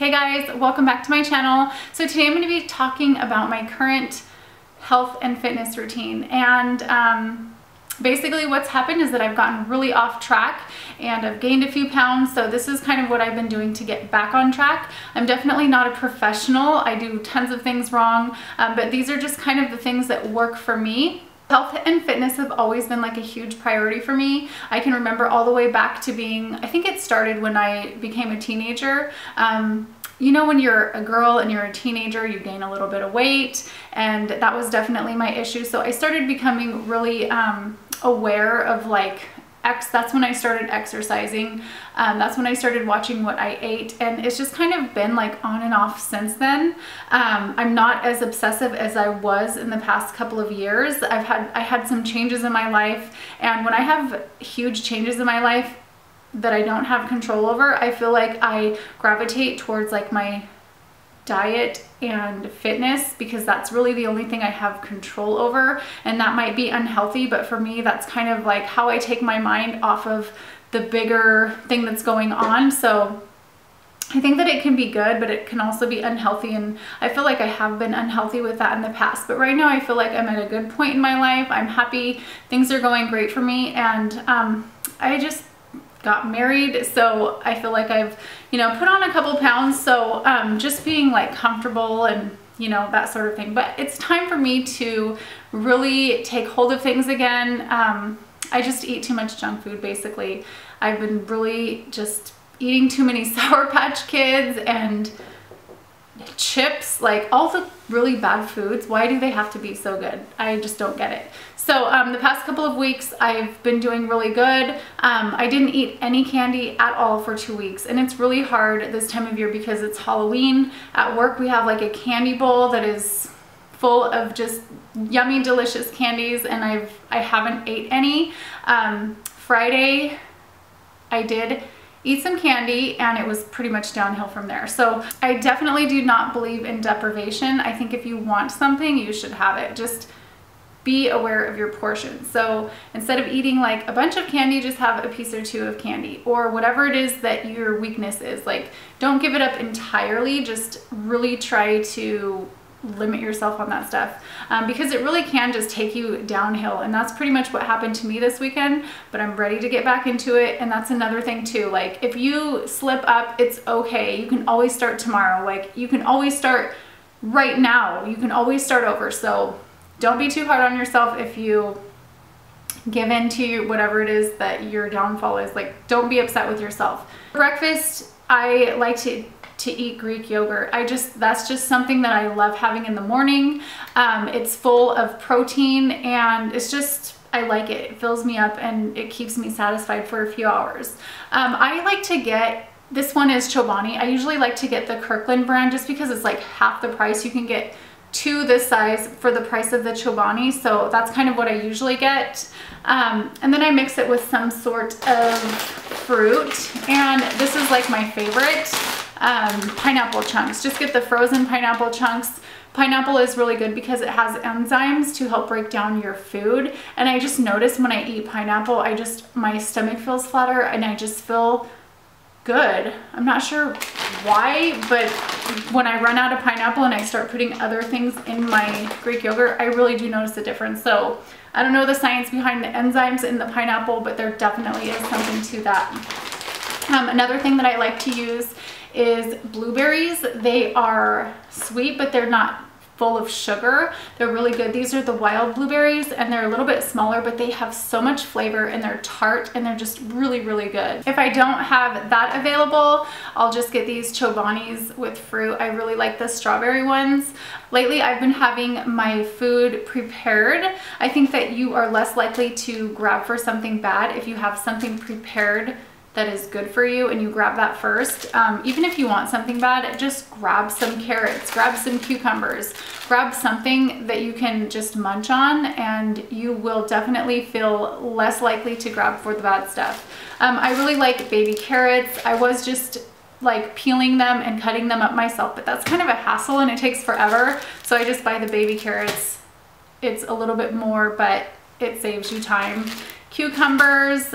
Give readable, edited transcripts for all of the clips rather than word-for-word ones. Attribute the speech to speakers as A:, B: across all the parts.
A: Hey guys, welcome back to my channel. So today I'm going to be talking about my current health and fitness routine, and basically what's happened is that I've gotten really off track and I've gained a few pounds. So this is kind of what I've been doing to get back on track. I'm definitely not a professional. I do tons of things wrong, but these are just kind of the things that work for me. Health and fitness have always been like a huge priority for me. I can remember all the way back to being, I think it started when I became a teenager. You know, when you're a girl and you're a teenager, you gain a little bit of weight, and that was definitely my issue. So I started becoming really aware of that's when I started exercising. That's when I started watching what I ate, and it's just kind of been like on and off since then. I'm not as obsessive as I was in the past couple of years. I had some changes in my life, and when I have huge changes in my life that I don't have control over, I feel like I gravitate towards like my diet and fitness, because that's really the only thing I have control over. And that might be unhealthy, but for me that's kind of like how I take my mind off of the bigger thing that's going on. So I think that it can be good, but it can also be unhealthy, and I feel like I have been unhealthy with that in the past. But right now I feel like I'm at a good point in my life. I'm happy, things are going great for me, and I just got married, so I feel like I've, you know, put on a couple pounds. So just being like comfortable and, you know, that sort of thing. But it's time for me to really take hold of things again. I just eat too much junk food, basically. I've been really just eating too many Sour Patch Kids and chips, like all the really bad foods. Why do they have to be so good? I just don't get it. So the past couple of weeks I've been doing really good. I didn't eat any candy at all for 2 weeks, and it's really hard this time of year because it's Halloween. At work we have like a candy bowl that is full of just yummy, delicious candies, and I haven't ate any. Friday I did eat some candy, and it was pretty much downhill from there. So I definitely do not believe in deprivation. I think if you want something, you should have it. Just be aware of your portions. So instead of eating like a bunch of candy, just have a piece or two of candy, or whatever it is that your weakness is. Like, don't give it up entirely. Just really try to limit yourself on that stuff, because it really can just take you downhill. And that's pretty much what happened to me this weekend, but I'm ready to get back into it. And that's another thing too. Like, if you slip up, it's okay. You can always start tomorrow. Like, you can always start right now. You can always start over. So don't be too hard on yourself if you give in to whatever it is that your downfall is. Like, don't be upset with yourself. For breakfast, I like to eat Greek yogurt. That's just something that I love having in the morning. It's full of protein, and it's just, I like it. It fills me up and it keeps me satisfied for a few hours. I like to get, this one is Chobani. I usually like to get the Kirkland brand just because it's like half the price. You can get two this size for the price of the Chobani, so that's kind of what I usually get. And then I mix it with some sort of fruit, and this is like my favorite, pineapple chunks. Just get the frozen pineapple chunks. Pineapple is really good because it has enzymes to help break down your food, and I just notice when I eat pineapple, my stomach feels flatter and I just feel good. I'm not sure why, but when I run out of pineapple and I start putting other things in my Greek yogurt, I really do notice a difference. So I don't know the science behind the enzymes in the pineapple, but there definitely is something to that. Another thing that I like to use is blueberries. They are sweet, but they're not full of sugar. They're really good. These are the wild blueberries, and they're a little bit smaller, but they have so much flavor, and they're tart, and they're just really, really good. If I don't have that available, I'll just get these Chobanis with fruit. I really like the strawberry ones. Lately, I've been having my food prepared. I think that you are less likely to grab for something bad if you have something prepared that is good for you and you grab that first. Even if you want something bad, just grab some carrots, grab some cucumbers, grab something that you can just munch on, and you will definitely feel less likely to grab for the bad stuff. I really like baby carrots. I was just like peeling them and cutting them up myself, but that's kind of a hassle and it takes forever. So I just buy the baby carrots. It's a little bit more, but it saves you time. Cucumbers,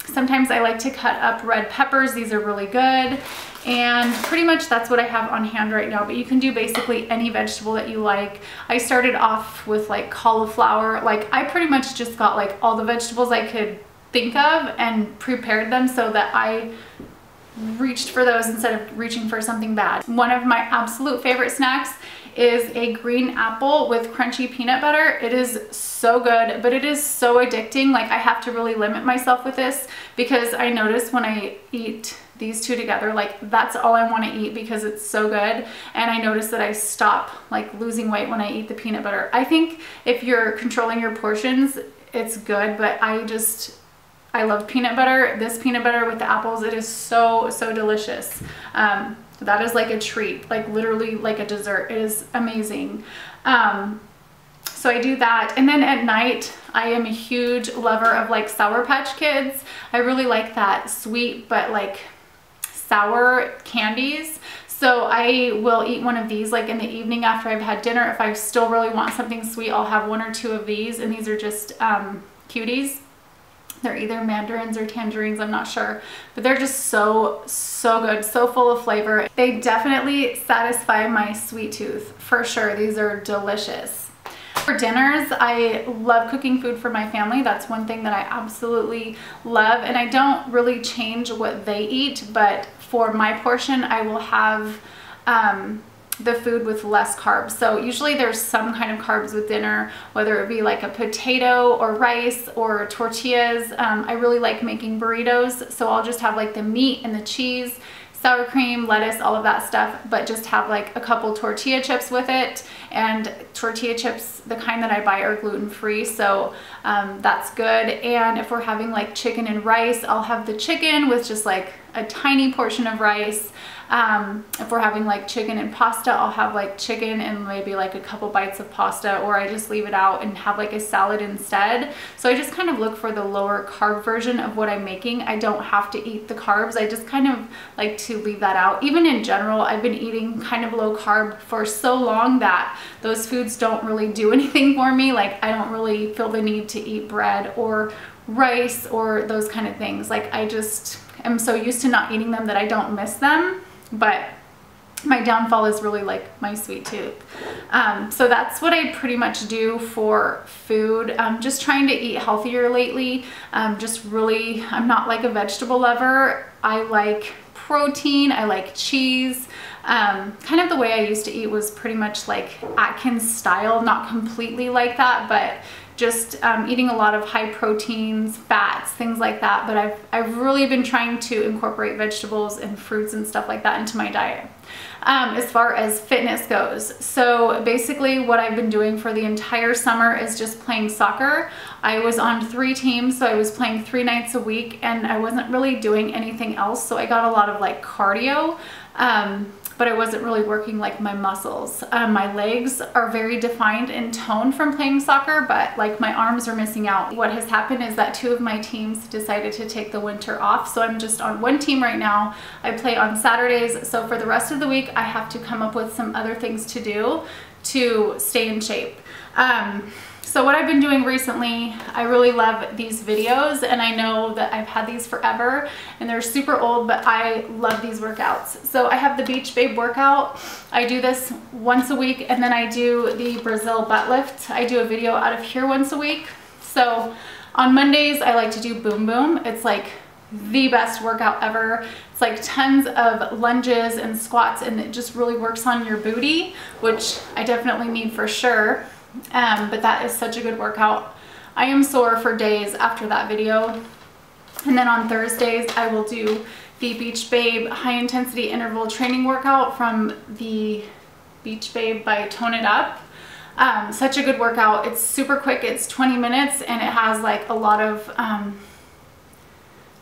A: sometimes I like to cut up red peppers. These are really good. And pretty much that's what I have on hand right now, but you can do basically any vegetable that you like. I started off with like cauliflower. Like I pretty much just got like all the vegetables I could think of and prepared them so that I reached for those instead of reaching for something bad. One of my absolute favorite snacks is a green apple with crunchy peanut butter. It is so good, but it is so addicting. Like I have to really limit myself with this because I notice when I eat these two together, like that's all I want to eat because it's so good. And I notice that I stop like losing weight when I eat the peanut butter. I think if you're controlling your portions, it's good, but I love peanut butter. This peanut butter with the apples, it is so, so delicious. That is like a treat, like literally like a dessert. It is amazing. So I do that. And then at night, I am a huge lover of like Sour Patch Kids. I really like that sweet, but like sour candies. So I will eat one of these like in the evening after I've had dinner. If I still really want something sweet, I'll have one or two of these. And these are just cuties. They're either mandarins or tangerines, I'm not sure, but they're just so, so good, so full of flavor. They definitely satisfy my sweet tooth, for sure. These are delicious. For dinners, I love cooking food for my family. That's one thing that I absolutely love, and I don't really change what they eat, but for my portion, I will have the food with less carbs. So usually there's some kind of carbs with dinner, whether it be like a potato or rice or tortillas. I really like making burritos, so I'll just have like the meat and the cheese, sour cream, lettuce, all of that stuff, but just have like a couple tortilla chips with it. And tortilla chips, the kind that I buy, are gluten-free, so that's good. And if we're having like chicken and rice, I'll have the chicken with just like a tiny portion of rice. If we're having like chicken and pasta, I'll have like chicken and maybe like a couple bites of pasta, or I just leave it out and have like a salad instead. So I just kind of look for the lower carb version of what I'm making. I don't have to eat the carbs. I just kind of like to leave that out. Even in general, I've been eating kind of low carb for so long that those foods don't really do anything for me. Like I don't really feel the need to eat bread or rice or those kind of things. Like I just am so used to not eating them that I don't miss them. But my downfall is really like my sweet tooth. So that's what I pretty much do for food. Just trying to eat healthier lately. Just really, I'm not like a vegetable lover. I like protein, I like cheese. Kind of the way I used to eat was pretty much like Atkins style, not completely like that, but just eating a lot of high proteins, fats, things like that. But I've really been trying to incorporate vegetables and fruits and stuff like that into my diet. As far as fitness goes, so basically what I've been doing for the entire summer is just playing soccer. I was on 3 teams, so I was playing 3 nights a week, and I wasn't really doing anything else, so I got a lot of like cardio. But I wasn't really working like my muscles. My legs are very defined in tone from playing soccer, but like my arms are missing out. What has happened is that 2 of my teams decided to take the winter off, so I'm just on 1 team right now. I play on Saturdays, so for the rest of the week I have to come up with some other things to do to stay in shape. So what I've been doing recently, I really love these videos, and I know that I've had these forever and they're super old, but I love these workouts. So I have the Beach Babe workout. I do this once a week, and then I do the Brazil butt lift. I do a video out of here once a week. So on Mondays, I like to do Boom Boom. It's like the best workout ever. It's like tons of lunges and squats, and it just really works on your booty, which I definitely need for sure. But that is such a good workout. I am sore for days after that video. And then on Thursdays, I will do the Beach Babe high intensity interval training workout from the Beach Babe by Tone It Up. Such a good workout. It's super quick. It's 20 minutes, and it has like a lot of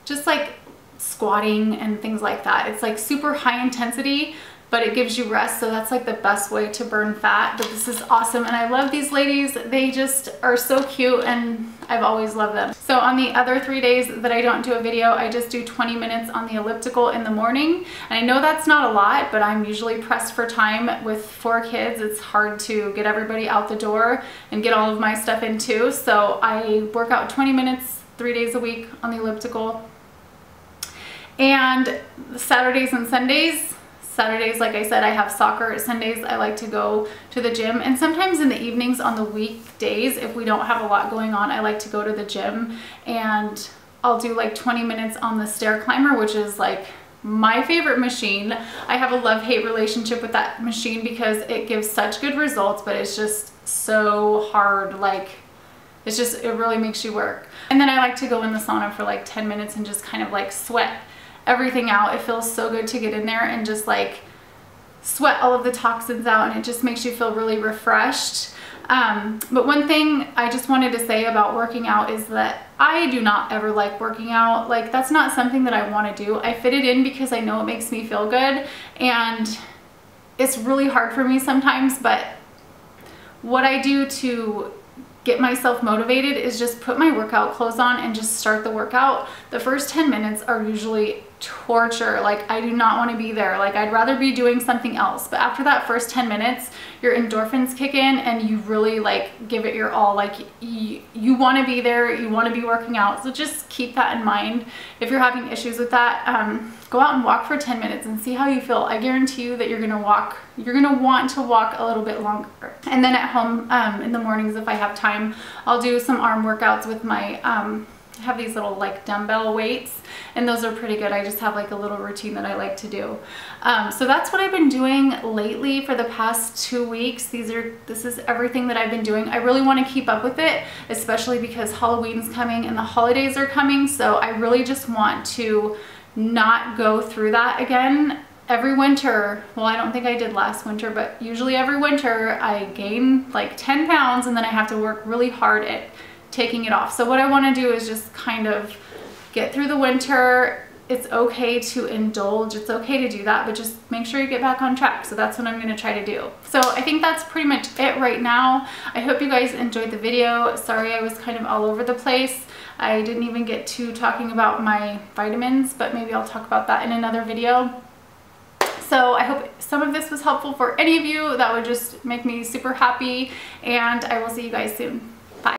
A: just like squatting and things like that. It's like super high intensity, but it gives you rest, so that's like the best way to burn fat. But this is awesome, and I love these ladies. They just are so cute, and I've always loved them. So on the other 3 days that I don't do a video, I just do 20 minutes on the elliptical in the morning. And I know that's not a lot, but I'm usually pressed for time with 4 kids. It's hard to get everybody out the door and get all of my stuff in too. So I work out 20 minutes 3 days a week on the elliptical. And Saturdays and Sundays, Saturdays, like I said, I have soccer. Sundays, I like to go to the gym. And sometimes in the evenings on the weekdays, if we don't have a lot going on, I like to go to the gym, and I'll do like 20 minutes on the stair climber, which is like my favorite machine. I have a love-hate relationship with that machine because it gives such good results, but it's just so hard. Like, it really makes you work. And then I like to go in the sauna for like 10 minutes and just kind of like sweat everything out. It feels so good to get in there and just like sweat all of the toxins out, and it just makes you feel really refreshed. But one thing I just wanted to say about working out is that I do not ever like working out. Like, that's not something that I want to do. I fit it in because I know it makes me feel good, and it's really hard for me sometimes, but what I do to get myself motivated is just put my workout clothes on and just start the workout. The first 10 minutes are usually torture. Like, I do not want to be there. Like, I'd rather be doing something else. But after that first 10 minutes, your endorphins kick in and you really like give it your all. Like, you want to be there, you want to be working out. So just keep that in mind. If you're having issues with that, go out and walk for 10 minutes and see how you feel. I guarantee you that you're gonna want to walk a little bit longer. And then at home, in the mornings, if I have time, I'll do some arm workouts with my, I have these little like dumbbell weights, and those are pretty good. I just have like a little routine that I like to do. So that's what I've been doing lately for the past 2 weeks. This is everything that I've been doing. I really want to keep up with it, especially because Halloween's coming and the holidays are coming. So I really just want to not go through that again. Every winter, well, I don't think I did last winter, but usually every winter I gain like 10 pounds and then I have to work really hard at taking it off. So what I want to do is just kind of get through the winter. It's okay to indulge, it's okay to do that, but just make sure you get back on track. So that's what I'm going to try to do. So I think that's pretty much it right now. I hope you guys enjoyed the video. Sorry I was kind of all over the place. I didn't even get to talking about my vitamins, but maybe I'll talk about that in another video. So I hope some of this was helpful for any of you. That would just make me super happy, and I will see you guys soon.